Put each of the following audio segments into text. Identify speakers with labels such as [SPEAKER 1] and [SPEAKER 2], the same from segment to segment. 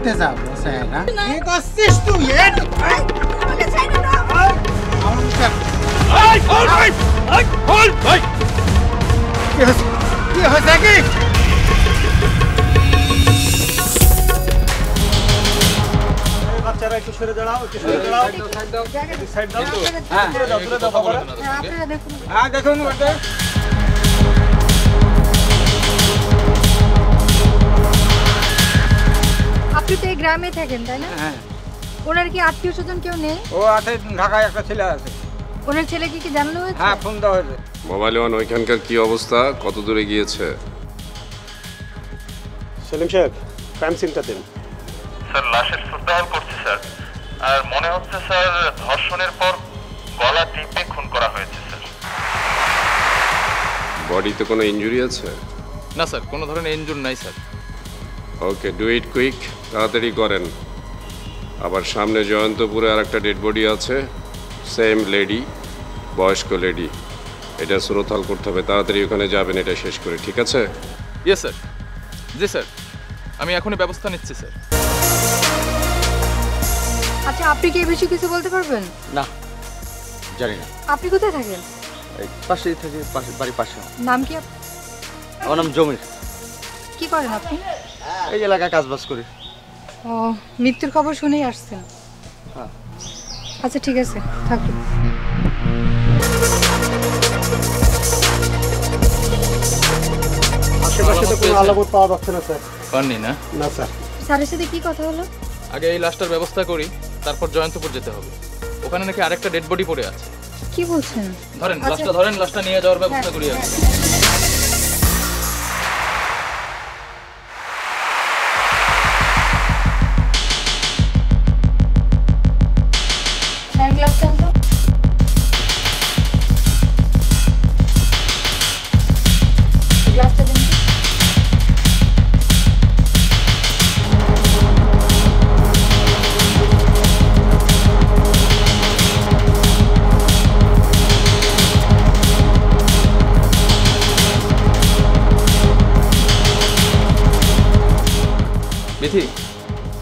[SPEAKER 1] করতে যাবো স্যার। কি করছিস তুই? আমাকে ছেড়ে দাও। কি হয়েছে কি? বাচ্চারা একটু সরে দাঁড়াও, একটু সরে দাঁড়াও, সাইড দাও, দূরে দাও, দূরে দাও বাবারা। আপনারা দেখুন। হ্যাঁ দেখুন ওটা।
[SPEAKER 2] আপনি তো এই গ্রামে থাকেন তাই না?
[SPEAKER 1] হ্যাঁ।
[SPEAKER 2] ওনার কি আত্মীয় স্বজন কেউ নেই?
[SPEAKER 1] ও আছে, ঢাকায় একটা ছেলে আছে।
[SPEAKER 2] ওনার ছেলেকে কি জানানো হয়েছে?
[SPEAKER 1] হ্যাঁ ফোন দেওয়া হয়েছে।
[SPEAKER 3] মোবাইল ওয়ান ওইখানকার কি অবস্থা, কত দূরে গিয়েছে?
[SPEAKER 4] সেলিম সাহেব, ক্রাইম সিনটা দিন।
[SPEAKER 5] স্যার লাশের সুরতাল করছে স্যার, আর মনে হচ্ছে স্যার ধর্ষণের পর গলা টিপে খুন করা হয়েছে স্যার।
[SPEAKER 3] বডিতে কোনো ইনজুরি আছে?
[SPEAKER 6] না স্যার, কোনো ধরনের ইনজুরি নাই sir.
[SPEAKER 3] Okay, do it quick, তাড়াতাড়ি করেন। আবার সামনে জয়ন্তপুরে আর একটা ডেড বডি আছে, সেম লেডি, বয়স্ক লেডি। এটা সুরতাল করতে হবে, তাড়াতাড়ি ওখানে যাবেন এটা শেষ করে, ঠিক আছে?
[SPEAKER 6] Yes sir. জি স্যার, আমি এখনই ব্যবস্থা নিচ্ছি স্যার।
[SPEAKER 2] আচ্ছা, আপনি কি এই বিষয়ে কিছু বলতে পারবেন?
[SPEAKER 7] না, জানি না।
[SPEAKER 2] আপনি কোথায় থাকেন?
[SPEAKER 7] এই পাশেই থাকি, বাড়ির পাশে।
[SPEAKER 2] নাম কি?
[SPEAKER 7] আমার নাম জমির।
[SPEAKER 2] কি করেন আপনি?
[SPEAKER 7] এই এলাকায় কাজবাজ করি।
[SPEAKER 2] ও, মৃত্যুর খবর শুনেই আসছেন?
[SPEAKER 7] হ্যাঁ।
[SPEAKER 2] আচ্ছা ঠিক আছে, থাকুন।
[SPEAKER 4] আশেপাশে তো কোনো আলামত পাওয়া যাচ্ছে না স্যার।
[SPEAKER 6] পাননি না?
[SPEAKER 4] না স্যার।
[SPEAKER 2] স্যারের সাথে কি কথা হলো?
[SPEAKER 6] আগে এই লাশটার ব্যবস্থা করি, তারপর জয়ন্তপুর যেতে হবে। ওখানে নাকি আরেকটা ডেড বডি পড়ে আছে।
[SPEAKER 2] কি বলছেন?
[SPEAKER 6] ধরেন লাশটা, ধরেন লাশটা নিয়ে যাওয়ার ব্যবস্থা করি আগে।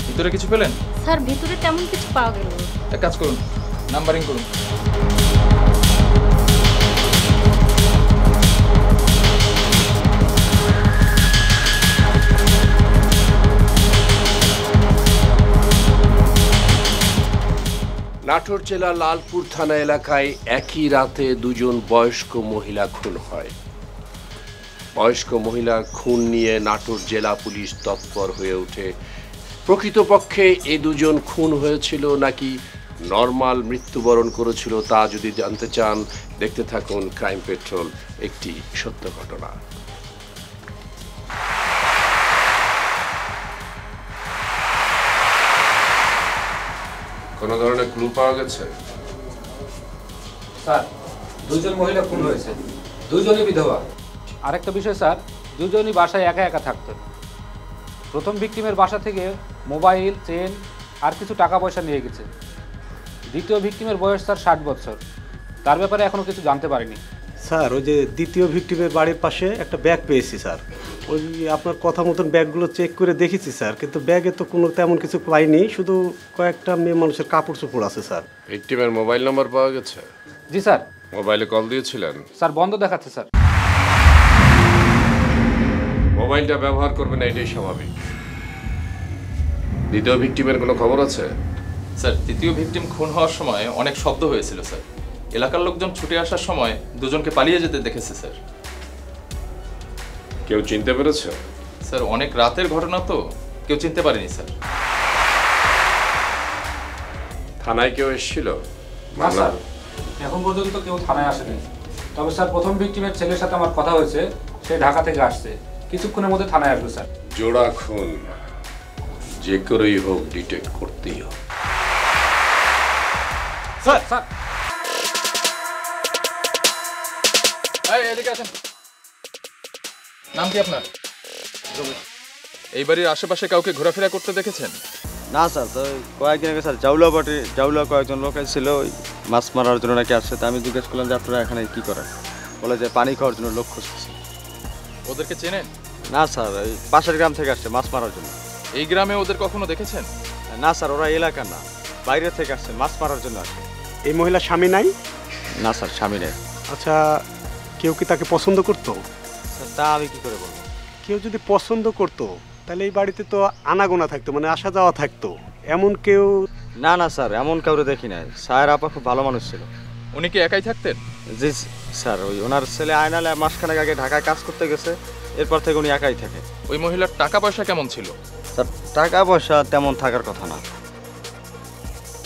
[SPEAKER 6] ভিতরে কিছু পেলেন?
[SPEAKER 2] স্যার, ভিতরে তেমন কিছু পাওয়া গেল না।
[SPEAKER 6] এক কাজ করুন, নাম্বারিং করুন।
[SPEAKER 8] নাটোর জেলা লালপুর থানা এলাকায় একই রাতে দুজন বয়স্ক মহিলা খুন হয়। বয়স্ক মহিলা খুন নিয়ে নাটোর জেলা পুলিশ তৎপর হয়ে ওঠে। প্রকৃতপক্ষে এই দুজন খুন হয়েছিল নাকি নর্মাল মৃত্যুবরণ করেছিল তা যদি জানতে চান, দেখতে থাকুন ক্রাইম পেট্রোল, একটি সত্য ঘটনা।
[SPEAKER 3] কোনো ধরনের ক্লু পাওয়া গেছে?
[SPEAKER 9] স্যার, দুজন মহিলা খুন হয়েছে, দুজনই বিধবা। আরেকটা বিষয় স্যার, দুজনই বাসায় একা একা থাকতেন। প্রথম ভিকটিমের বাসা থেকে মোবাইল, চেন আর কিছু টাকা পয়সা নিয়ে গেছে। দ্বিতীয় ভিকটিমের বয়স স্যার 60 বছর। তার ব্যাপারে এখনো কিছু জানতে পারিনি।
[SPEAKER 4] স্যার, ওই যে দ্বিতীয় ভিকটিমের বাড়ির পাশে একটা ব্যাগ পেয়েছি স্যার। ওই আপনার কথা মতন ব্যাগগুলো চেক করে দেখেছি স্যার, কিন্তু ব্যাগে তো কোনো তেমন কিছু পাইনি, শুধু কয়েকটা মেয়ে মানুষের কাপড় চোপড় আছে স্যার।
[SPEAKER 3] ভিকটিমের মোবাইল নাম্বার পাওয়া গেছে?
[SPEAKER 9] জি স্যার।
[SPEAKER 3] মোবাইলে কল দিয়েছিলেন?
[SPEAKER 9] স্যার, বন্ধ দেখাচ্ছে স্যার।
[SPEAKER 3] মোবাইলটা ব্যবহার করবেন না, এটাই স্বাভাবিক। দ্বিতীয় ভিকটিমের কোনো খবর আছে?
[SPEAKER 6] স্যার, তৃতীয় ভিকটিম খুন হওয়ার সময় অনেক শব্দ হয়েছিল স্যার। এলাকার লোকজন ছুটে আসার সময় দুজনকে পালিয়ে যেতে দেখেছে স্যার।
[SPEAKER 3] কেউ চিনতে পেরেছে?
[SPEAKER 6] স্যার, অনেক রাতের ঘটনা তো, কেউ চিনতে পারেনি স্যার।
[SPEAKER 3] থানায় কেউ এসেছিল?
[SPEAKER 9] না স্যার, এখন পর্যন্ত কেউ থানায় আসেনি। তবে স্যার, প্রথম ভিকটিমের ছেলের সাথে আমার কথা হয়েছে, সে ঢাকা থেকে আসছে, কিছুক্ষণের মধ্যে থানায় আসবে স্যার।
[SPEAKER 3] জোড়া খুন যে করেই হোক ডিটেক্ট করতেই হবে।
[SPEAKER 6] স্যার, স্যার, এদিকে আসেন। নাম কি আপনার? এই বাড়ির আশেপাশে কাউকে ঘোরাফেরা করতে দেখেছেন?
[SPEAKER 7] না স্যার, তো কয়েকদিন আগে স্যার জাউলা কয়েকজন লোক ছিল ওই মাছ মারার জন্য নাকি আসছে। তা আমি জিজ্ঞেস করলাম যে আপনারা এখানে কি করেন, বলে যে পানি খাওয়ার জন্য লোক খুঁজতেছি।
[SPEAKER 6] ওদেরকে চেনেন?
[SPEAKER 7] না স্যার, এই পাশের গ্রাম থেকে আসছে মাছ মারার জন্য।
[SPEAKER 6] এই গ্রামে ওদের কখনো দেখেছেন?
[SPEAKER 7] না স্যার, ওরা এলাকা না, বাইরে থেকে আসছে, মাছ মারার জন্য আসে।
[SPEAKER 4] এই মহিলার স্বামী নাই?
[SPEAKER 7] না স্যার, স্বামী নেই।
[SPEAKER 4] আচ্ছা, কেউ কি তাকে পছন্দ করতো?
[SPEAKER 7] স্যার তা আমি কি করে বলবো?
[SPEAKER 4] কেউ যদি পছন্দ করতো তাহলে এই বাড়িতে তো আনাগোনা থাকতো, মানে আসা যাওয়া থাকতো। এমন কেউ?
[SPEAKER 7] না না স্যার, এমন কাউরে দেখি নাই। স্যার আপা খুব ভালো মানুষ ছিল।
[SPEAKER 6] উনি কি একাই থাকতেন?
[SPEAKER 7] জি স্যার, ওই ওনার ছেলে আয়নালে মাসখানেক আগে ঢাকায় কাজ করতে গেছে, এরপর থেকে উনি একাই থাকে।
[SPEAKER 6] ওই মহিলার টাকা পয়সা কেমন ছিল?
[SPEAKER 7] স্যার টাকা পয়সা তেমন থাকার কথা না।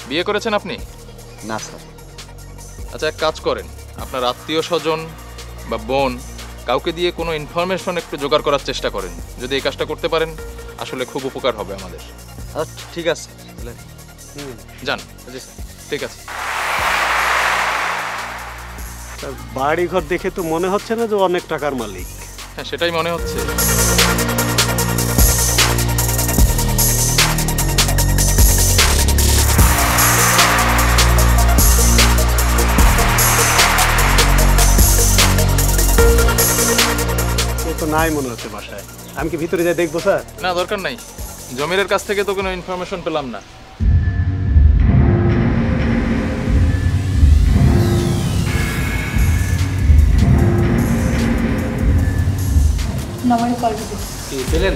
[SPEAKER 6] বিয়ে করেছেন আপনি?
[SPEAKER 7] না স্যার।
[SPEAKER 6] আচ্ছা, এক কাজ করেন, আপনার আত্মীয় স্বজন বা বোন কাউকে দিয়ে কোনো ইনফরমেশন একটু জোগাড় করার চেষ্টা করেন। যদি এই কাজটা করতে পারেন আসলে খুব উপকার হবে আমাদের।
[SPEAKER 7] আচ্ছা ঠিক আছে,
[SPEAKER 6] যান। জি স্যার, ঠিক আছে।
[SPEAKER 4] বাড়ি ঘর দেখে তো মনে হচ্ছে না যে অনেক টাকার মালিক।
[SPEAKER 6] হ্যাঁ, সেটাই মনে হচ্ছে।
[SPEAKER 4] তো নাই মনে হচ্ছে বাসায়। আমি কি ভিতরে যাই দেখবো স্যার?
[SPEAKER 6] না, দরকার নাই। জমিরের কাছ থেকে তো কোনো ইনফরমেশন পেলাম না।
[SPEAKER 2] নম্বরে কল দিতে
[SPEAKER 9] কি পেলেন?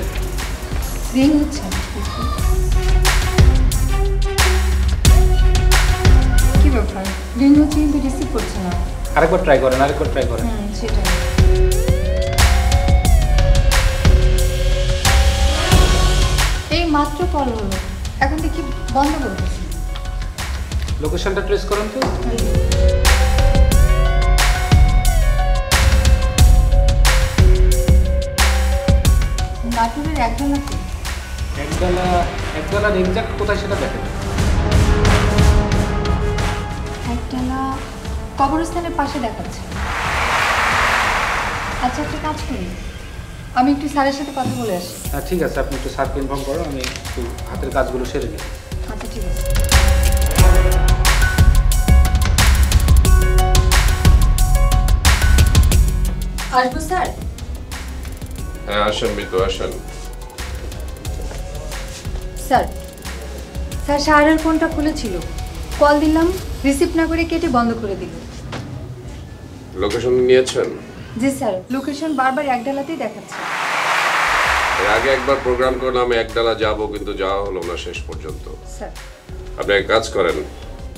[SPEAKER 2] রিং হচ্ছে। কি ব্যাপার? রিং হচ্ছে কিন্তু রিসিভ করছে না।
[SPEAKER 9] আরেকবার ট্রাই করেন, আরেকবার ট্রাই করেন।
[SPEAKER 2] সেটাই। এই মাত্র কল হলো, এখন দেখি বন্ধ করতেছি।
[SPEAKER 9] লোকেশনটা ট্রেস করেন তো।
[SPEAKER 2] নাটুরের একজনাকে
[SPEAKER 9] একবেলার এক্সাক্ট কোথায় সেটা দেখেন।
[SPEAKER 2] একটানা কবরস্থানের পাশে দেখাচ্ছে। আচ্ছা, একটা কাজ করি, আমি একটু স্যারের সাথে কথা বলে আসি।
[SPEAKER 9] হ্যাঁ ঠিক আছে, আপনি একটু স্যারকে ইনফর্ম করুন, আমি একটু হাতের কাজগুলো সেরে নিই।
[SPEAKER 2] আচ্ছা ঠিক আছে। আসবো স্যার?
[SPEAKER 3] হ্যাঁ আসেন মিতু, আসেন।
[SPEAKER 2] স্যার, স্যার শাহরের ফোনটা খুলেছিল, কল দিলাম, রিসিভ না করে কেটে বন্ধ করে দিল।
[SPEAKER 3] লোকেশন নিয়েছেন?
[SPEAKER 2] জি স্যার, লোকেশন বারবার একডালাতেই দেখাচ্ছে।
[SPEAKER 3] এর আগে একবার প্রোগ্রাম করলাম একডালা যাব, কিন্তু যাওয়া হলো না শেষ পর্যন্ত।
[SPEAKER 2] স্যার
[SPEAKER 3] আপনি এক কাজ করেন,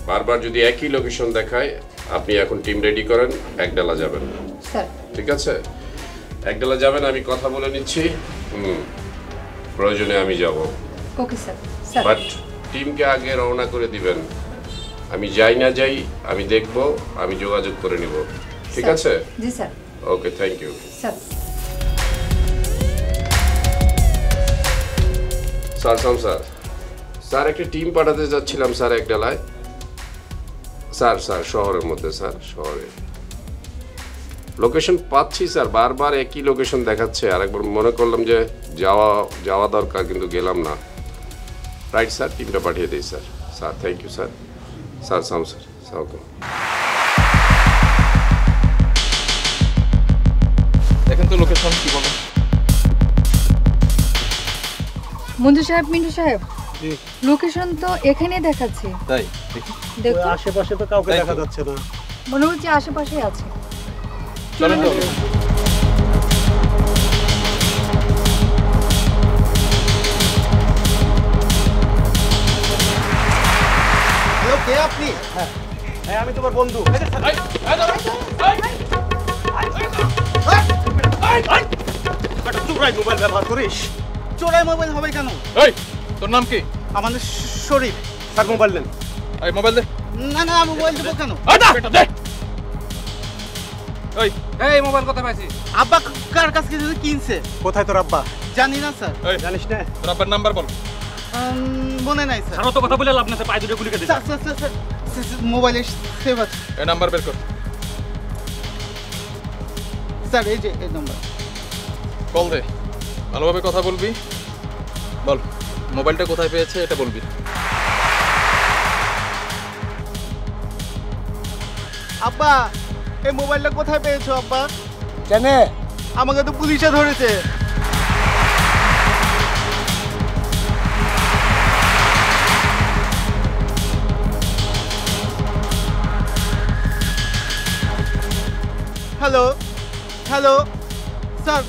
[SPEAKER 3] বারবার যদি একই লোকেশন দেখায় আপনি এখন টিম রেডি করেন, একডালা যাবেন।
[SPEAKER 2] স্যার
[SPEAKER 3] ঠিক আছে, একডালা যাবেন, আমি কথা বলে নিচ্ছি। প্রয়োজনে আমি যাব।
[SPEAKER 2] Okay sir. স্যার
[SPEAKER 3] বাট টিমকে আগে রওনা করে দিবেন। আমি যাই না যাই আমি দেখব, আমি যোগাযোগ করে নিব। ঠিক আছে?
[SPEAKER 2] জি sir.
[SPEAKER 3] Okay, thank you
[SPEAKER 2] sir.
[SPEAKER 3] Sir sir sir একটা টিম পাঠাতে যাচ্ছিলাম স্যার একডালায়। স্যার শহরের মধ্যে, স্যার শহরে লোকেশন পাচ্ছি স্যার, বারবার একই লোকেশন দেখাচ্ছে। আরেকবার মনে করলাম যে যাওয়া দরকার, কিন্তু গেলাম না। রাইট স্যার, টিমটা পাঠিয়ে দিই sir. Sir thank you sir. Sir okay.
[SPEAKER 6] দেখেন তো লোকেশন কি বলে।
[SPEAKER 2] মঞ্জু সাহেব, মিন্টু সাহেব, লোকেশন তো এখানেই দেখাচ্ছে।
[SPEAKER 6] তাই দেখি,
[SPEAKER 2] দেখুন
[SPEAKER 4] আশেপাশে তো কাউকে দেখা যাচ্ছে না।
[SPEAKER 2] মনে হচ্ছে আশেপাশে আছে।
[SPEAKER 6] চলেন তো।
[SPEAKER 1] কে আপনি?
[SPEAKER 4] হ্যাঁ আমি তোমার বন্ধু। চোরাই মোবাইল ব্যবহার করিস?
[SPEAKER 1] চোরাই মোবাইল হবে কেন?
[SPEAKER 6] এই, তোর নাম কি?
[SPEAKER 1] আমাদের শরীফ।
[SPEAKER 4] স্যার মোবাইল নেন।
[SPEAKER 6] এই মোবাইল দে।
[SPEAKER 1] না মোবাইল দেবো কেন?
[SPEAKER 9] এই মোবাইল কোথায় পাইছি?
[SPEAKER 1] আব্বা কার কাছ থেকে কিনছে?
[SPEAKER 4] কোথায় তোর আব্বা?
[SPEAKER 1] জানি না স্যার।
[SPEAKER 4] জানিস না?
[SPEAKER 6] তোর আব্বার নাম্বার বল।
[SPEAKER 1] মনে নাই স্যার।
[SPEAKER 9] তো কথা বলে লাভ না, পায়ে দুটো গুলি কেটে
[SPEAKER 1] স্যার মোবাইলে সেভ আছে
[SPEAKER 6] এই নাম্বার বের কর।
[SPEAKER 1] স্যার, এই যে এই নাম্বার।
[SPEAKER 6] কল দে, ভালোভাবে কথা বলবি। বল মোবাইলটা কোথায় পেয়েছে এটা বলবি।
[SPEAKER 1] আব্বা, এই মোবাইলটা কোথায় পেয়েছো আব্বা?
[SPEAKER 4] কেন?
[SPEAKER 1] আমাকে তো পুলিশে ধরেছে।
[SPEAKER 10] হ্যালো হ্যালো স্যার,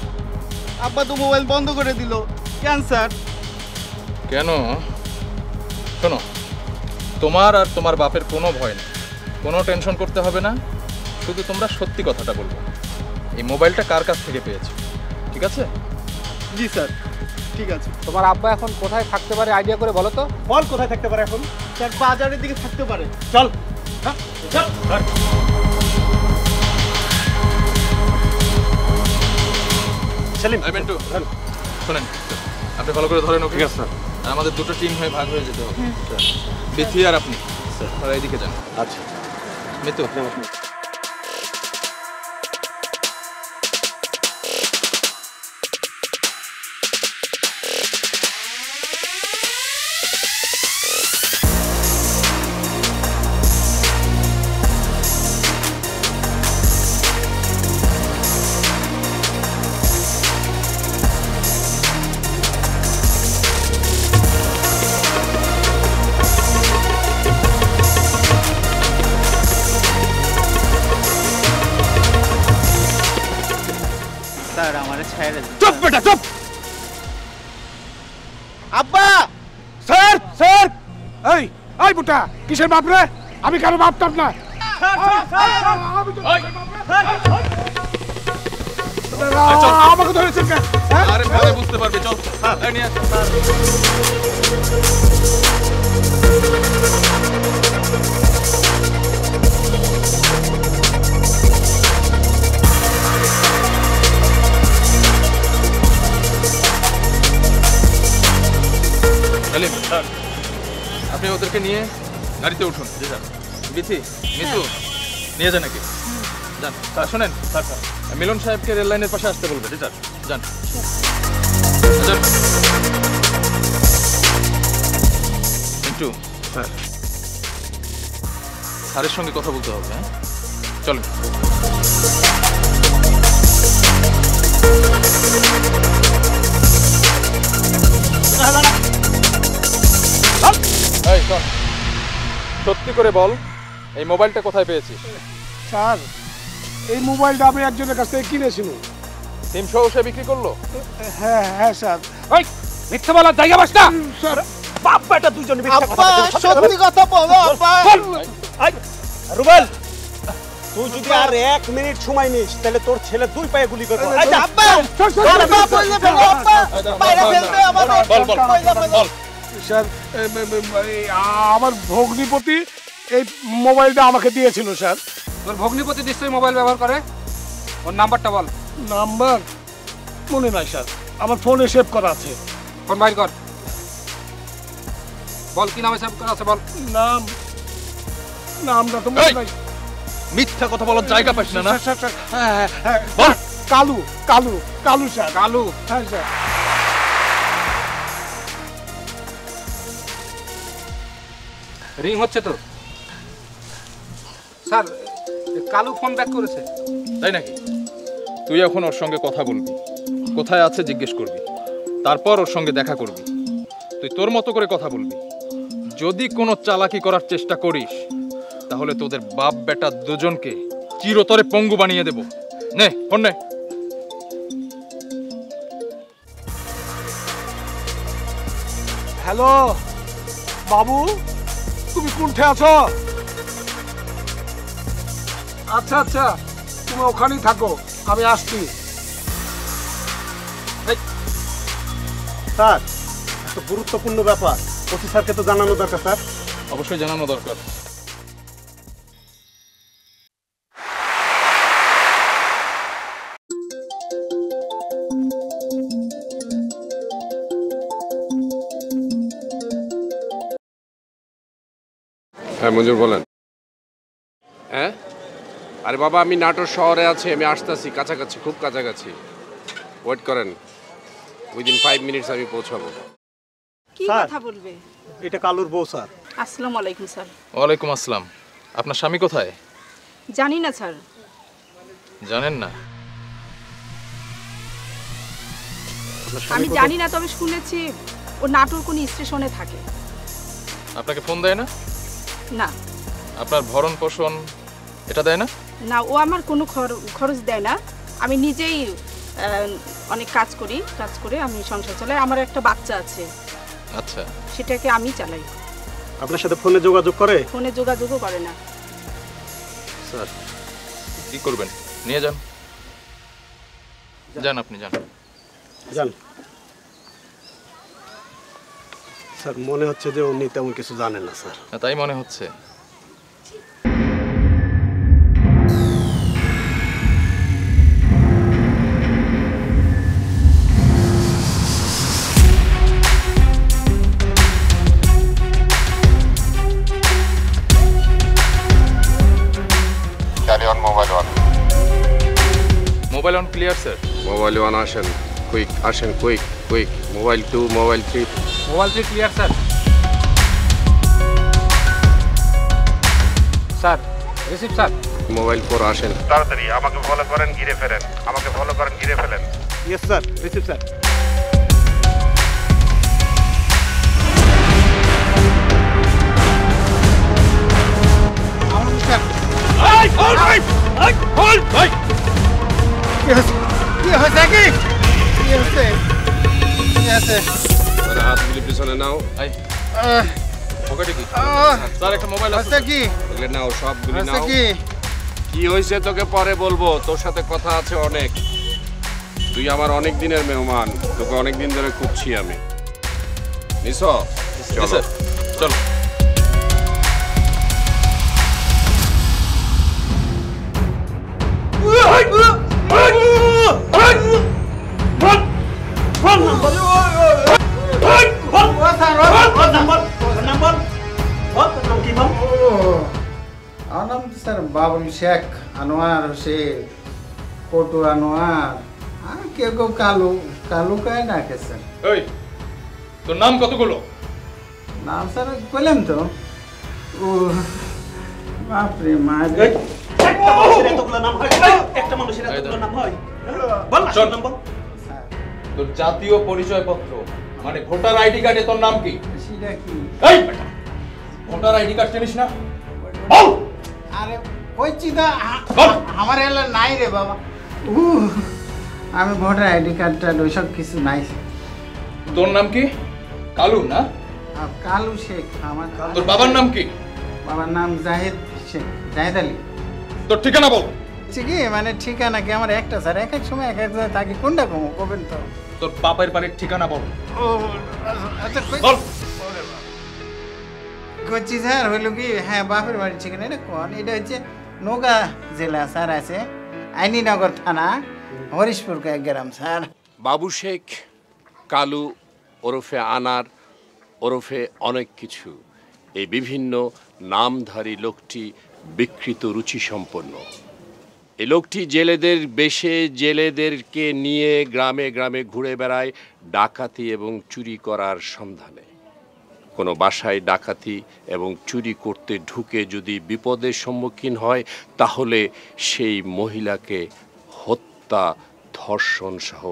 [SPEAKER 10] আব্বা তো মোবাইল বন্ধ করে দিল। কেন স্যার?
[SPEAKER 6] কেন? শোনো, তোমার আর তোমার বাপের কোনো ভয় নেই, কোনো টেনশন করতে হবে না। শুধু তোমরা সত্যি কথাটা বলবো, এই মোবাইলটা কার কাছ থেকে পেয়েছো, ঠিক আছে?
[SPEAKER 10] জি স্যার, ঠিক আছে।
[SPEAKER 9] তোমার আব্বা এখন কোথায় থাকতে পারে আইডিয়া করে বলো তো।
[SPEAKER 1] বল কোথায় থাকতে পারে এখন?
[SPEAKER 10] স্যার বাজারের দিকে থাকতে পারে।
[SPEAKER 1] চল। হ্যাঁ চল। সেলিম,
[SPEAKER 6] মিন্টু শোনেন, আপনি ভালো করে ধরেন। Okay sir. আর আমাদের দুটো টিম হয়ে ভাগ হয়ে যেতে হবে। বিথি আর আপনি স্যার এইদিকে যান।
[SPEAKER 1] আচ্ছা
[SPEAKER 6] মিতু,
[SPEAKER 10] স্যার আমারে ছাইরে দিন।
[SPEAKER 1] চুপ বেটা চুপ।
[SPEAKER 10] আব্বা!
[SPEAKER 1] স্যার স্যার, এই এই বুটা কিসের বাপ রে? আমি কারো বাপ টাপ না। আমাকে ধরেছেন কেন?
[SPEAKER 6] আরে পরে বুঝতে পারবে, চল এই নিয়ে আসো। সেলিম, আপনি ওদেরকে নিয়ে গাড়িতে উঠুন। জি স্যার। বিথি, মিতু নিয়ে যান নাকি? যান। শোনেন স্যার, মিলন সাহেবকে রেল লাইনের পাশে আসতে বলবে। জি স্যার, যান যান। মিন্টু স্যার, স্যারের সঙ্গে কথা বলতে হবে। হ্যাঁ চলেন। এই চল, সত্যি করে বল, এই মোবাইলটা কোথায় পেয়েছিস?
[SPEAKER 1] স্যার, এই মোবাইলটা আমি একজনের কাছ থেকে কিনেছিল।
[SPEAKER 6] সিম সহ সে বিক্রি করলো?
[SPEAKER 1] হ্যাঁ হ্যাঁ স্যার।
[SPEAKER 9] ওই মিথ্যা বলার জায়গা বাস না।
[SPEAKER 1] স্যার বাপ বেটা দুজন মিথ্যা কথা
[SPEAKER 10] আব্বা
[SPEAKER 1] বলছে।
[SPEAKER 10] সত্যি কথা বলো আব্বা।
[SPEAKER 1] এই রুবেল, তুই যদি আর 1 মিনিট সময় নিস তাহলে তোর ছেলে 2 পায়ে গুলি করবে।
[SPEAKER 10] আব্বা আব্বা বললে ফেলো আব্বা, বাইরে ফেলবে আমাদের।
[SPEAKER 6] বল বল বল।
[SPEAKER 1] স্যার, আমার ভগ্নিপতি এই মোবাইলটা আমাকে দিয়েছিল স্যার।
[SPEAKER 9] তোর ভগ্নিপতি নিশ্চয়ই মোবাইল ব্যবহার করে, ওর নাম্বারটা বল।
[SPEAKER 1] নাম্বার মনে নাই স্যার, আমার ফোনে সেভ করা আছে।
[SPEAKER 9] ফোন বাইর কর, বল কি নামে সেভ করা আছে বল।
[SPEAKER 1] নামটা তো মনে নাই।
[SPEAKER 6] মিথ্যা কথা বলার জায়গা পাস না।
[SPEAKER 1] স্যার স্যার, হ্যাঁ হ্যাঁ বল। কালু কালু কালু স্যার।
[SPEAKER 9] কালু?
[SPEAKER 1] হ্যাঁ স্যার।
[SPEAKER 9] রিং হচ্ছে তো স্যার, কালু ফোন ব্যাক করেছে।
[SPEAKER 6] তাই নাকি? তুই এখন ওর সঙ্গে কথা বলবি, কোথায় আছে জিজ্ঞেস করবি, তারপর ওর সঙ্গে দেখা করবি। তুই তোর মতো করে কথা বলবি। যদি কোনো চালাকি করার চেষ্টা করিস তাহলে তোদের বাপ বেটা দুজনকে চিরতরে পঙ্গু বানিয়ে দেব। নে ফোন নে।
[SPEAKER 1] হ্যালো বাবু, তুমি কোনঠে আছো? আচ্ছা আচ্ছা, তুমি ওখানেই থাকো, আমি আসছি। স্যার, এত গুরুত্বপূর্ণ ব্যাপার, ওসি স্যারকে তো জানানো দরকার স্যার।
[SPEAKER 6] অবশ্যই জানানো দরকার।
[SPEAKER 3] হ্যাঁ মঞ্জুর বলেন। হ্যাঁ আরে বাবা, আমি নাটোর শহরে আছি, আমি আসতেছি, কাছাকাছি, খুব কাছাকাছি। ওয়েট করেন, উইদিন 5 মিনিটস আমি পৌঁছাবো।
[SPEAKER 11] কি কথা বলবে?
[SPEAKER 1] এটা কালুর বউ স্যার।
[SPEAKER 11] আসসালামু আলাইকুম স্যার।
[SPEAKER 6] ওয়ালাইকুম আসসালাম। আপনার স্বামী কোথায়?
[SPEAKER 11] জানি না স্যার।
[SPEAKER 6] জানেন না?
[SPEAKER 11] আমি জানি না, তবে শুনেছি ও নাটোর কোন স্টেশনে থাকে।
[SPEAKER 6] আপনাকে ফোন দেয় না?
[SPEAKER 11] না।
[SPEAKER 6] আপনার ভরণ পোষণ এটা দেয় না?
[SPEAKER 11] না, ও আমার কোনো খরচ দেয় না। আমি নিজেই অনেক কাজ করে আমি সংসার চালাই। আমার একটা বাচ্চা আছে।
[SPEAKER 6] আচ্ছা,
[SPEAKER 11] সেটাকে আমি চালাই।
[SPEAKER 4] আপনার সাথে ফোনে যোগাযোগ করে?
[SPEAKER 11] ফোনে যোগাযোগও করে না।
[SPEAKER 6] স্যার কি করবেন? নিয়ে যান, যান, আপনি যান।
[SPEAKER 4] যান স্যার, মনে হচ্ছে যে উনি তেমন কিছু জানেন না স্যার।
[SPEAKER 6] তাই মনে হচ্ছে।
[SPEAKER 3] Mobile on clear sir. Mobile one আসেন, কুইক আসেন, quick quick. Mobile 2, mobile 3।
[SPEAKER 9] Mobile 3 clear sir. Sir receive sir.
[SPEAKER 3] Mobile 4 আসেন।
[SPEAKER 5] তাড়াতাড়ি আমাকে ফলো করেন, ঘিরে ফেলেন। আমাকে ফলো করেন, ঘিরে ফেলেন।
[SPEAKER 4] Yes sir, receive sir.
[SPEAKER 3] হাতগুলি পিছনে নাও।
[SPEAKER 6] পকেটে কি? স্যার একটা মোবাইল আছে কি?
[SPEAKER 3] ওগুলো নাও, সবগুলি নাও। কি হয়েছে তোকে পরে বলবো, তোর সাথে কথা আছে অনেক। তুই আমার অনেক দিনের মেহমান, তোকে অনেক দিন ধরে খুঁজছি আমি। নিছো? চলো
[SPEAKER 6] চলো।
[SPEAKER 12] আমার নাম স্যার বাবুল শেখ, আনোয়ার হোসেন, কটু আনোয়ার, আর কেউ কেউ কালু কালু কয়ে ডাকে স্যার।
[SPEAKER 6] এই তোর নাম কতগুলো?
[SPEAKER 12] নাম স্যার বললাম তো। ও বাপরে মা,
[SPEAKER 6] তোর জাতীয় পরিচয়পত্র মানে ভোটার আইডি কার্ডে তোর নাম কি?
[SPEAKER 12] সেটা কি?
[SPEAKER 6] এই বেটা, ভোটার আইডি কার্ড চিনিস না? বল।
[SPEAKER 12] আরে কইছি তো, আমার এলা নাই রে বাবা। আমি ভোটার আইডি কার্ডটা ওইসব কিছু নাই।
[SPEAKER 6] তোর নাম কি? কালু না?
[SPEAKER 12] কালু শেখ। আমার
[SPEAKER 6] তোর বাবার নাম কি?
[SPEAKER 12] বাবার নাম জাহিদ শেখ, জাহিদ আলী।
[SPEAKER 6] তোর ঠিকানা বল।
[SPEAKER 12] কি মানে ঠিকানা কি আমার একটা স্যার, এক এক সময় এক এক জায়গায় থাকি। কোনটা কমো কবেন তো?
[SPEAKER 6] তোর বাপের বাড়ির ঠিকানা বল।
[SPEAKER 12] আচ্ছা
[SPEAKER 6] বল।
[SPEAKER 12] করছি স্যার, হইল কি, হ্যাঁ বাপের বাড়ির ঠিকানা এটা কোন? এটা হচ্ছে নৌকা জেলা স্যার, আছে আইনিনগর থানা, হরিশপুর গ্রাম স্যার।
[SPEAKER 8] বাবু শেখ, কালু ওরফে আনার ওরফে অনেক কিছু, এই বিভিন্ন নামধারী লোকটি বিকৃত রুচি সম্পন্ন। এই লোকটি জেলেদের বেশে জেলেদেরকে নিয়ে গ্রামে গ্রামে ঘুরে বেড়ায় ডাকাতি এবং চুরি করার সন্ধানে। কোনো বাসায় ডাকাতি এবং চুরি করতে ঢুকে যদি বিপদের সম্মুখীন হয়, তাহলে সেই মহিলাকে হত্যা, ধর্ষণ সহ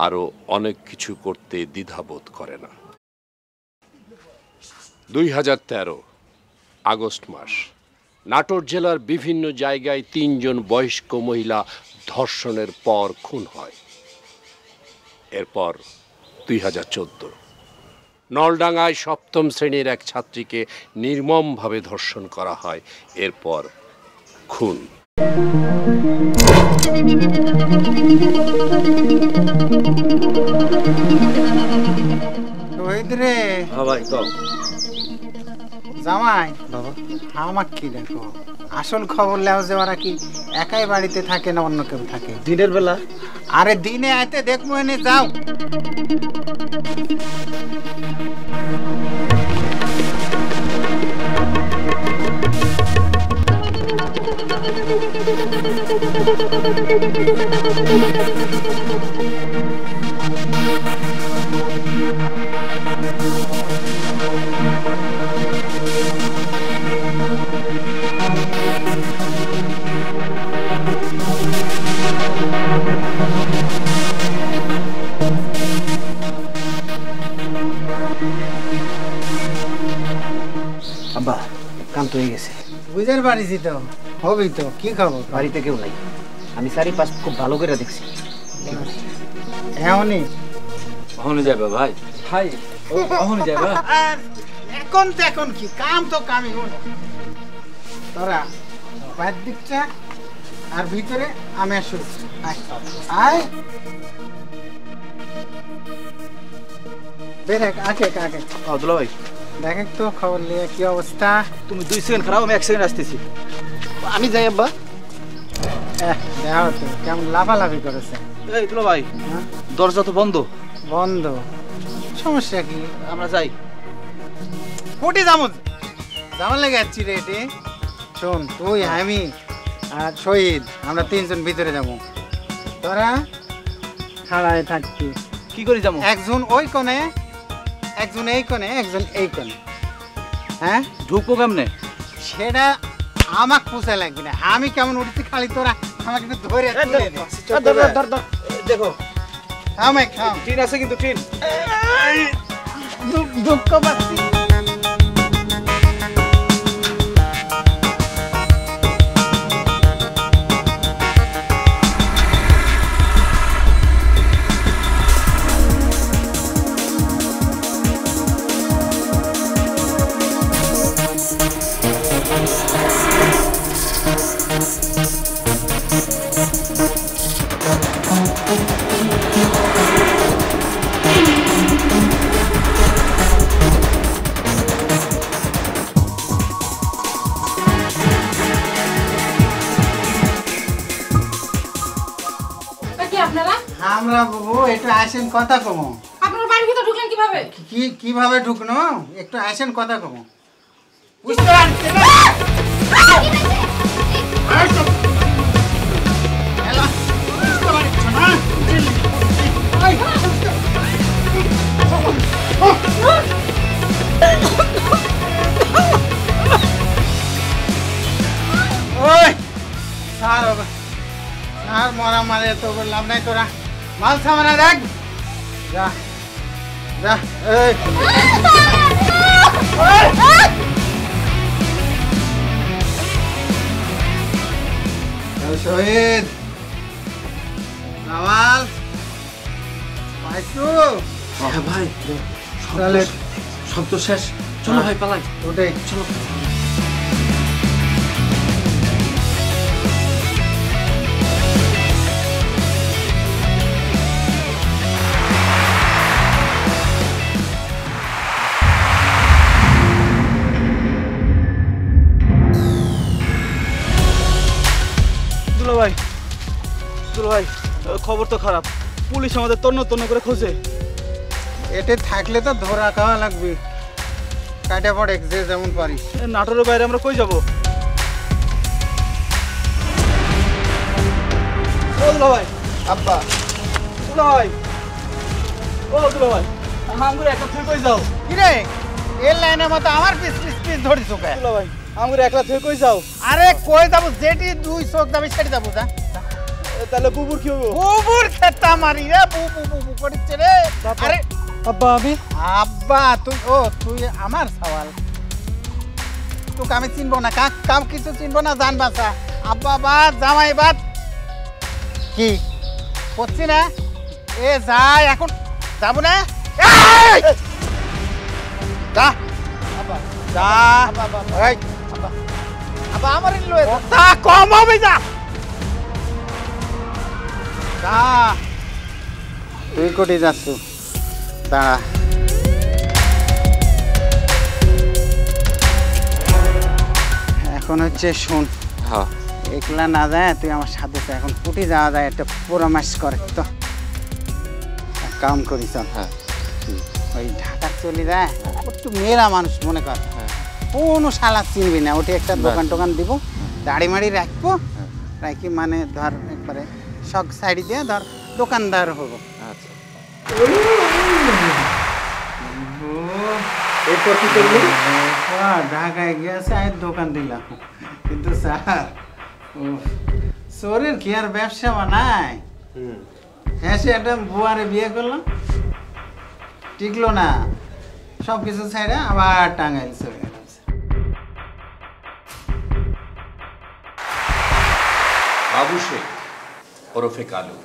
[SPEAKER 8] আরও অনেক কিছু করতে দ্বিধাবোধ করে না। 2013 আগস্ট মাস, নাটোর জেলার বিভিন্ন জায়গায় 3 জন বয়স্ক মহিলা ধর্ষণের পর খুন হয়। এরপর 2014 নলডাঙ্গায় 7ম শ্রেণীর এক ছাত্রীকে নির্মমভাবে ধর্ষণ করা হয়। এরপর খুন।
[SPEAKER 12] জামাই বাবা, আমার কি দেখো, আসল খবর লেও যে ওরা কি একাই বাড়িতে থাকে না অন্য কেউ থাকে?
[SPEAKER 4] দিনের বেলা?
[SPEAKER 12] আরে দিনে আইতে দেখবো, এনে যাও।
[SPEAKER 4] আব্বা কান্ত হয়ে গেছে।
[SPEAKER 12] বুঝার পারিছি তো, হবি তো, কি খবর?
[SPEAKER 13] বাড়িতে কেউ নাই, আমি চারিপাশ খুব ভালো করে দেখছি।
[SPEAKER 12] এমনই
[SPEAKER 13] কখনো যাবে ভাই? ভাই কখনো যাবে?
[SPEAKER 12] এখন তো এখন কি কাম, তো কামই হল। তোরা বাইরের দিকটা আর ভিতরে আমি আসু। আয় বের আগে আগে।
[SPEAKER 13] দুলা ভাই
[SPEAKER 12] দেখ তো খবর নিয়ে কি অবস্থা।
[SPEAKER 13] তুমি 2 সেকেন্ড খারাপ, আমি 1 সেকেন্ড আসতেছি। আমি যাই আব্বা।
[SPEAKER 12] দেখো তো কেমন লাফালাফি করেছে।
[SPEAKER 13] এই দুলা ভাই, দরজা তো বন্ধ।
[SPEAKER 12] বন্ধ? সমস্যা কি?
[SPEAKER 13] আমরা যাই।
[SPEAKER 12] কোটি যাবো, যাবার লেগে যাচ্ছি রে এটি। শোন, তুই আমি আর শহীদ আমরা 3 জন ভিতরে যাব। তোরা খাড়ায় থাকবি।
[SPEAKER 13] কি করি যাবো?
[SPEAKER 12] একজন ওই কোণে, একজন এই কোণে, একজন এই কোণে। হ্যাঁ,
[SPEAKER 13] ঢুকবো কেমনে?
[SPEAKER 12] সেটা আমাকে পুষা লাগবে না। আমি কেমন উঠছি খালি তোরা আমাকে একটু ধরে
[SPEAKER 13] দেখো।
[SPEAKER 12] থামে থাম,
[SPEAKER 13] ট্রেন আছে কিন্তু, ট্রেন।
[SPEAKER 12] দুঃখ পাচ্ছি। আমরা বাবু একটু আসেন কথা কমো।
[SPEAKER 11] আপনার বাড়ির ভিতর ঢুকলেন কিভাবে?
[SPEAKER 12] কিভাবে ঢুকনো? একটু আসেন কথা কমো। বুঝতে পারছি না। আর মরা মারে তো লাভ নাই, তোরা মাল সামানা দেখ। যা যা। শহীদ নামাল পাইছু?
[SPEAKER 13] হ্যাঁ ভাই,
[SPEAKER 12] তাহলে
[SPEAKER 13] সব তো শেষ। চলো ভাই পালাই।
[SPEAKER 12] ওটাই
[SPEAKER 13] চলো।
[SPEAKER 10] ভাই, ভাই খবর তো খারাপ। পুলিশ আমাদের তন্ন তন্ন করে খোঁজে।
[SPEAKER 12] এতে থাকলে তো ধরা খাওয়া লাগবে। কাটা পড়ে যে যেমন পারিস।
[SPEAKER 10] নাটোরের বাইরে আমরা কই যাব? ও দুলা ভাই,
[SPEAKER 12] আব্বা
[SPEAKER 10] দুলা ভাই, ও দুলা ভাই, আমগুলো একটা থেকে কই যাও?
[SPEAKER 12] কি রে, এই লাইনের মতো আমার পিস পিস পিস ধরিস ওকে?
[SPEAKER 10] দুলা ভাই, আমগুলো একলা থেকে কই যাও?
[SPEAKER 12] আরে কই যাব? যেটি 2 চোখ যাবে সেটি যাবো। যা।
[SPEAKER 10] তাহলে বুবুর কি হবে?
[SPEAKER 12] বুবুর খেতা মারি রে, বুবু বুবু করছে রে। আরে
[SPEAKER 10] আব্বা, আমি
[SPEAKER 12] আব্বা তুই তুই আমার সওয়াল। তোকে আমি চিনবো না, কাম কিছু চিনবো না, জান বাসা। আব্বা বাদ, জামাই বাদ। কি করছি না? এ যাই এখন যাবো না। যা আব্বা, যা। আব্বা আমার কথা কম হবে। যা যা। তুই কোটি যাচ্ছ? দাঁড়া। এখন হচ্ছে শোন, একলা না যায়, তুই আমার সাথে এখন কুটি যাওয়া যায়, একটা পরামর্শ করে তো কাম করি। চল। ওই ঢাকা চলে যায়, একটু মেয়েরা মানুষ মনে কর, কোনো শালা চিনবি না। ওটি একটা দোকান টোকান দিব, দাড়ি মাড়ি রাখবো, রাখি মানে ধর একবারে শখ সাইডে দিয়ে ধর দোকানদার হবো।
[SPEAKER 13] আচ্ছা,
[SPEAKER 12] এরপর কি করলি? ঢাকায় গিয়েছে, আমি দোকান দিলাম। কিন্তু স্যার, চোরের কি আর ব্যবসা বানায়? হ্যাঁ, সে একটা বুয়ারে বিয়ে করলাম, টিকলো না, সব কিছু ছাইড়া আবার টাঙ্গাইল চলে গেলাম।
[SPEAKER 13] দুলা ভাই,
[SPEAKER 12] আব্বা,
[SPEAKER 13] দুলা ভাই,
[SPEAKER 12] আব্বা, আমি চলে যাচ্ছি।
[SPEAKER 13] দুলা ভাই, দুলা ভাই, আমার একটা কথা কইতাম।
[SPEAKER 12] কি রে, এর লাইনে মতো আমার পিস পিস পিস ধরিস ওকে?
[SPEAKER 13] দুলা ভাই, আমার একটা কথা কইতাম।
[SPEAKER 8] বাবু শেখ ওরফে কালু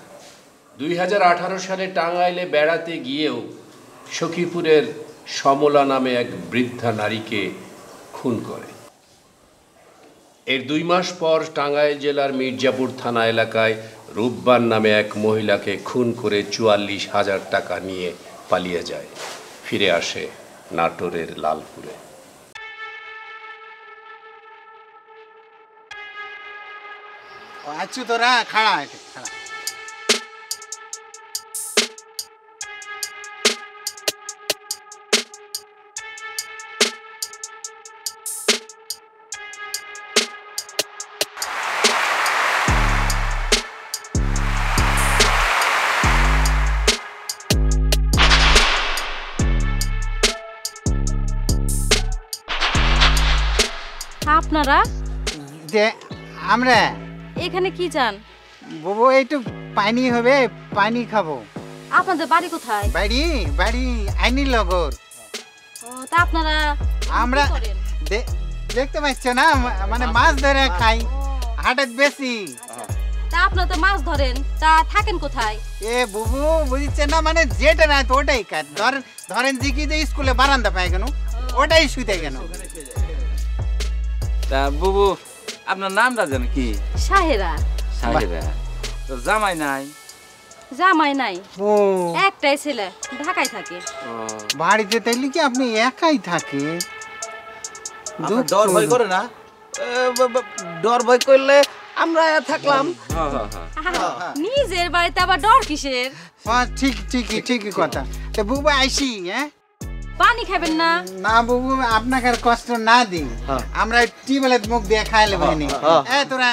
[SPEAKER 8] 2018 সালে টাঙ্গাইলে বেড়াতে গিয়েও সখীপুরের সমলা নামে এক বৃদ্ধা নারীকে খুন করে। এর 2 মাস পর টাঙ্গাইল জেলার মির্জাপুর থানা এলাকায় রূপবান নামে এক মহিলাকে খুন করে 44,000 টাকা নিয়ে পালিয়ে যায়। ফিরে আসে নাটোরের লালপুরে।
[SPEAKER 12] আচ্ছু তোরা খাড়া খাড়া
[SPEAKER 11] আপনারা
[SPEAKER 12] যে আমরা
[SPEAKER 11] এখানে কি চান?
[SPEAKER 12] বাবু একটু পানি হবে, পানি খাবো।
[SPEAKER 11] আপনাদের বাড়ি কোথায়?
[SPEAKER 12] বাড়ি বাড়ি আইনি লগর।
[SPEAKER 11] ও তা আপনারা
[SPEAKER 12] আমরা দেখতে পাচ্ছ না, মানে মাছ ধরে খাই, হাটের বেশি।
[SPEAKER 11] তা আপনারা তো মাছ ধরেন, তা থাকেন কোথায়?
[SPEAKER 12] এ বুবু বুঝছে না, মানে যেটা না তো ওটাই কাজ। ধরেন জিকি যে স্কুলে বারান্দা পায় কেন, ওটাই শুইতে কেন।
[SPEAKER 13] তা বুবু আপনার নামটা জান কি?
[SPEAKER 11] সাহেরা।
[SPEAKER 13] সাহেরা। তো জামাই নাই?
[SPEAKER 11] জামাই নাই,
[SPEAKER 12] ও
[SPEAKER 11] একটাই ছেলে ঢাকায় থাকে।
[SPEAKER 12] বাড়িতে তাইলে কি আপনি একাই থাকে?
[SPEAKER 10] ডর ভয় করে না? ডর ভয় করলে আমরা থাকলাম।
[SPEAKER 11] নিজের বাড়িতে আবার ডর কিসের?
[SPEAKER 12] ঠিকই কথা। তো বুবু আইসি, হ্যাঁ
[SPEAKER 11] পানি খাবেন না?
[SPEAKER 12] না বুবু, আপনাকে আর কষ্ট না দিই, আমরা টিউবওয়েলের মুখ দিয়ে খাইলে বইনি। তোরা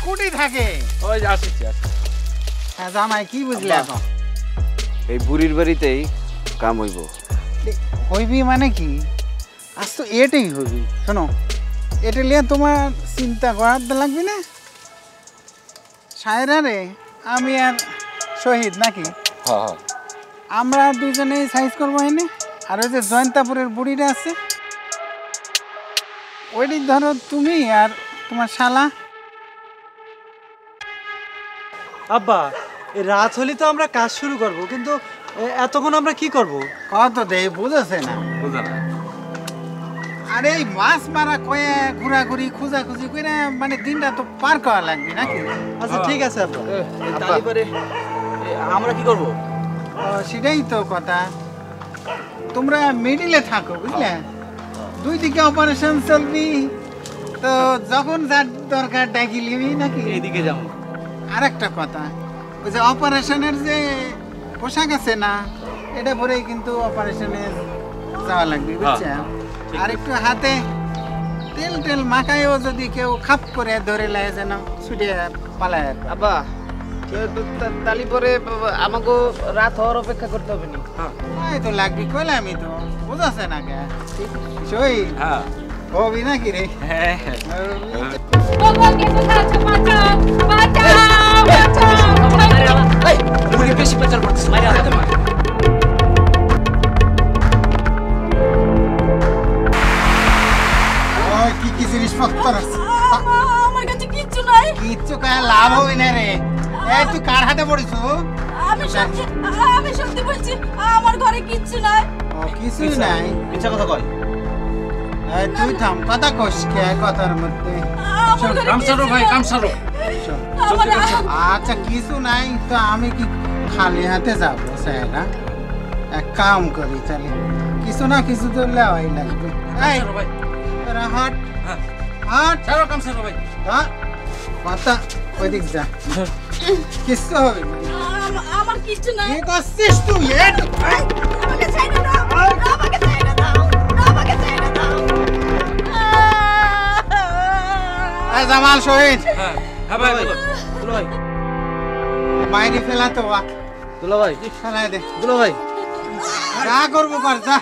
[SPEAKER 12] কুটি থাকে।
[SPEAKER 13] ওই আসছি।
[SPEAKER 12] জামাই কি বুঝলে এখন?
[SPEAKER 13] এই বুড়ির বাড়িতেই কাম হইব।
[SPEAKER 12] হইবি মানে কি? আজ তো এটাই হইবি। শোনো, এটা নিয়ে তোমার চিন্তা করার লাগবে না। সায়রা রে, আমি আর শহীদ নাকি, আমরা দুজনেই সাইজ করবো এনে। আর ওই যে জয়ন্তাপুরের বুড়িটা আছে, ওইটি ধরো তুমি আর তোমার শালা।
[SPEAKER 1] আব্বা, রাত হলে তো আমরা কাজ শুরু করব, কিন্তু এতক্ষণ আমরা কি করব?
[SPEAKER 12] কত দেই বুঝেছে না? আরে এই মাছ মারা কয়ে ঘোরাঘুরি খুঁজাখুঁজি করে মানে দিনটা তো পার করা লাগবে নাকি?
[SPEAKER 1] আচ্ছা ঠিক আছে আব্বা।
[SPEAKER 10] তারপরে আমরা কি করব?
[SPEAKER 12] সেটাই তো কথা। তোমরা মিডিলে থাকো, বুঝলে? দুই দিকে অপারেশন চলবি, তো যখন যার দরকার ডাকি নিবি নাকি?
[SPEAKER 10] এইদিকে যাবো।
[SPEAKER 12] আর একটা কথা, ওই যে অপারেশনের যে পোশাক আছে না, এটা পরেই কিন্তু অপারেশনে যাওয়া লাগবে, বুঝছে? আর একটু হাতে তেল মাখায়ও যদি কেউ খাপ করে ধরে লাগে যেন ছুটে পালায়।
[SPEAKER 10] আব্বা, তালি পরে আমাকে রাত হওয়ার অপেক্ষা করতে হবে না?
[SPEAKER 12] এই তো লাগবি কইলে আমি তো বুঝাছে না কে সই হবি নাকি রে?
[SPEAKER 10] বেশি প্রচার করছিস,
[SPEAKER 12] কি কি জিনিসপত্র আছে?
[SPEAKER 11] আমার কাছে কিচ্ছু নাই।
[SPEAKER 12] কিচ্ছু কায় লাভ হবে না রে। এই তুই কার হাতে পড়িস?
[SPEAKER 11] আমি সত্যি বলছি, আমার ঘরে কিচ্ছু নাই।
[SPEAKER 12] কিছু নাই?
[SPEAKER 10] মিথ্যা কথা কয়।
[SPEAKER 12] তুই থাম, কথা কইস কে কথার মধ্যে? আচ্ছা কিছু নাই তো আমি কি খালি হাতে যাবো? স্যার এক কাম করি, তাহলে কিছু না কিছু তো লেওয়াই লাগবে। তোরা হাট হাট কথা ওইদিক যা, কিচ্ছু হবে না।
[SPEAKER 11] আমার কিচ্ছু নাই।
[SPEAKER 12] কি করছিস তুই?
[SPEAKER 11] আমাকে ছেড়ে দাও, আমাকে ছেড়ে দাও, আমাকে ছেড়ে দাও।
[SPEAKER 12] জামাল শহীদ,
[SPEAKER 10] ভাই
[SPEAKER 12] বাইরে ফেলা তো
[SPEAKER 10] দুলা ভাই,
[SPEAKER 12] ফেলাই দে।
[SPEAKER 10] দুলা ভাই
[SPEAKER 12] যা করবো কর, যা।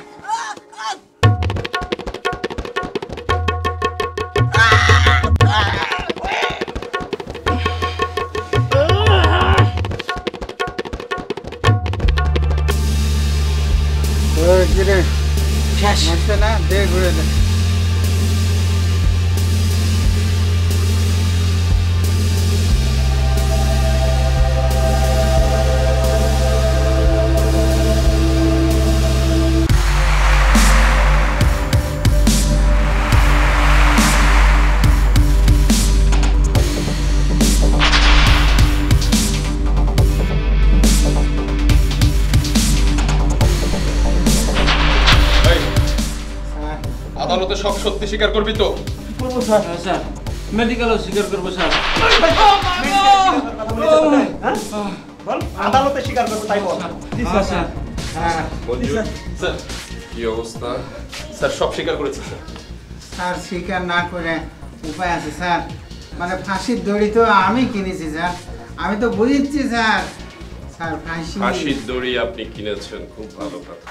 [SPEAKER 12] মরছে না, দে ঘুরে দে।
[SPEAKER 6] আদালতে সব সত্যি স্বীকার করবি তো?
[SPEAKER 13] করবো স্যার। স্যার মেডিকেলও স্বীকার করবো স্যার।
[SPEAKER 1] আদালতে স্বীকার করবো তাই বল।
[SPEAKER 13] স্যার।
[SPEAKER 3] মঞ্জু স্যার কি অবস্থা?
[SPEAKER 6] স্যার সব স্বীকার করেছি স্যার।
[SPEAKER 12] স্যার স্বীকার না করে উপায় আছে স্যার? মানে ফাঁসির দড়ি তো আমি কিনেছি স্যার, আমি তো বুঝেছি স্যার। স্যার
[SPEAKER 3] ফাঁসির দড়ি আপনি কিনেছেন, খুব ভালো কথা।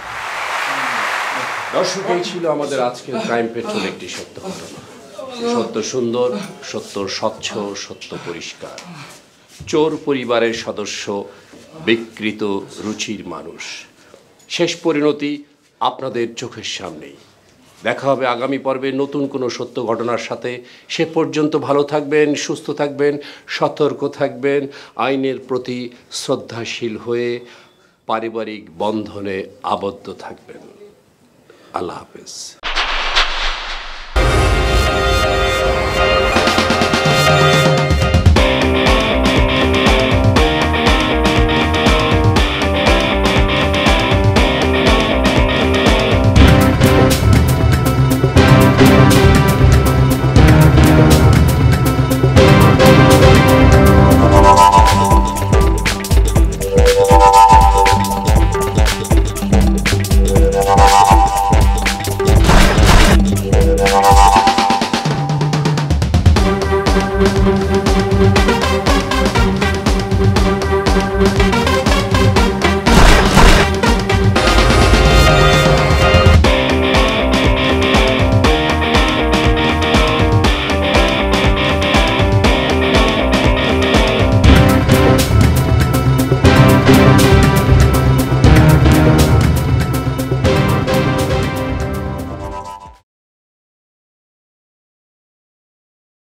[SPEAKER 3] দর্শক, এই ছিল আমাদের আজকের ক্রাইম পেট্রোল একটি সত্য ঘটনা। সত্য সুন্দর, সত্য স্বচ্ছ, সত্য পরিষ্কার। চোর পরিবারের সদস্য, বিকৃত রুচির মানুষ, শেষ পরিণতি আপনাদের চোখের সামনেই। দেখা হবে আগামী পর্বে নতুন কোনো সত্য ঘটনার সাথে। সে পর্যন্ত ভালো থাকবেন, সুস্থ থাকবেন, সতর্ক থাকবেন, আইনের প্রতি শ্রদ্ধাশীল হয়ে পারিবারিক বন্ধনে আবদ্ধ থাকবেন। আল্লাহ হাফেজ।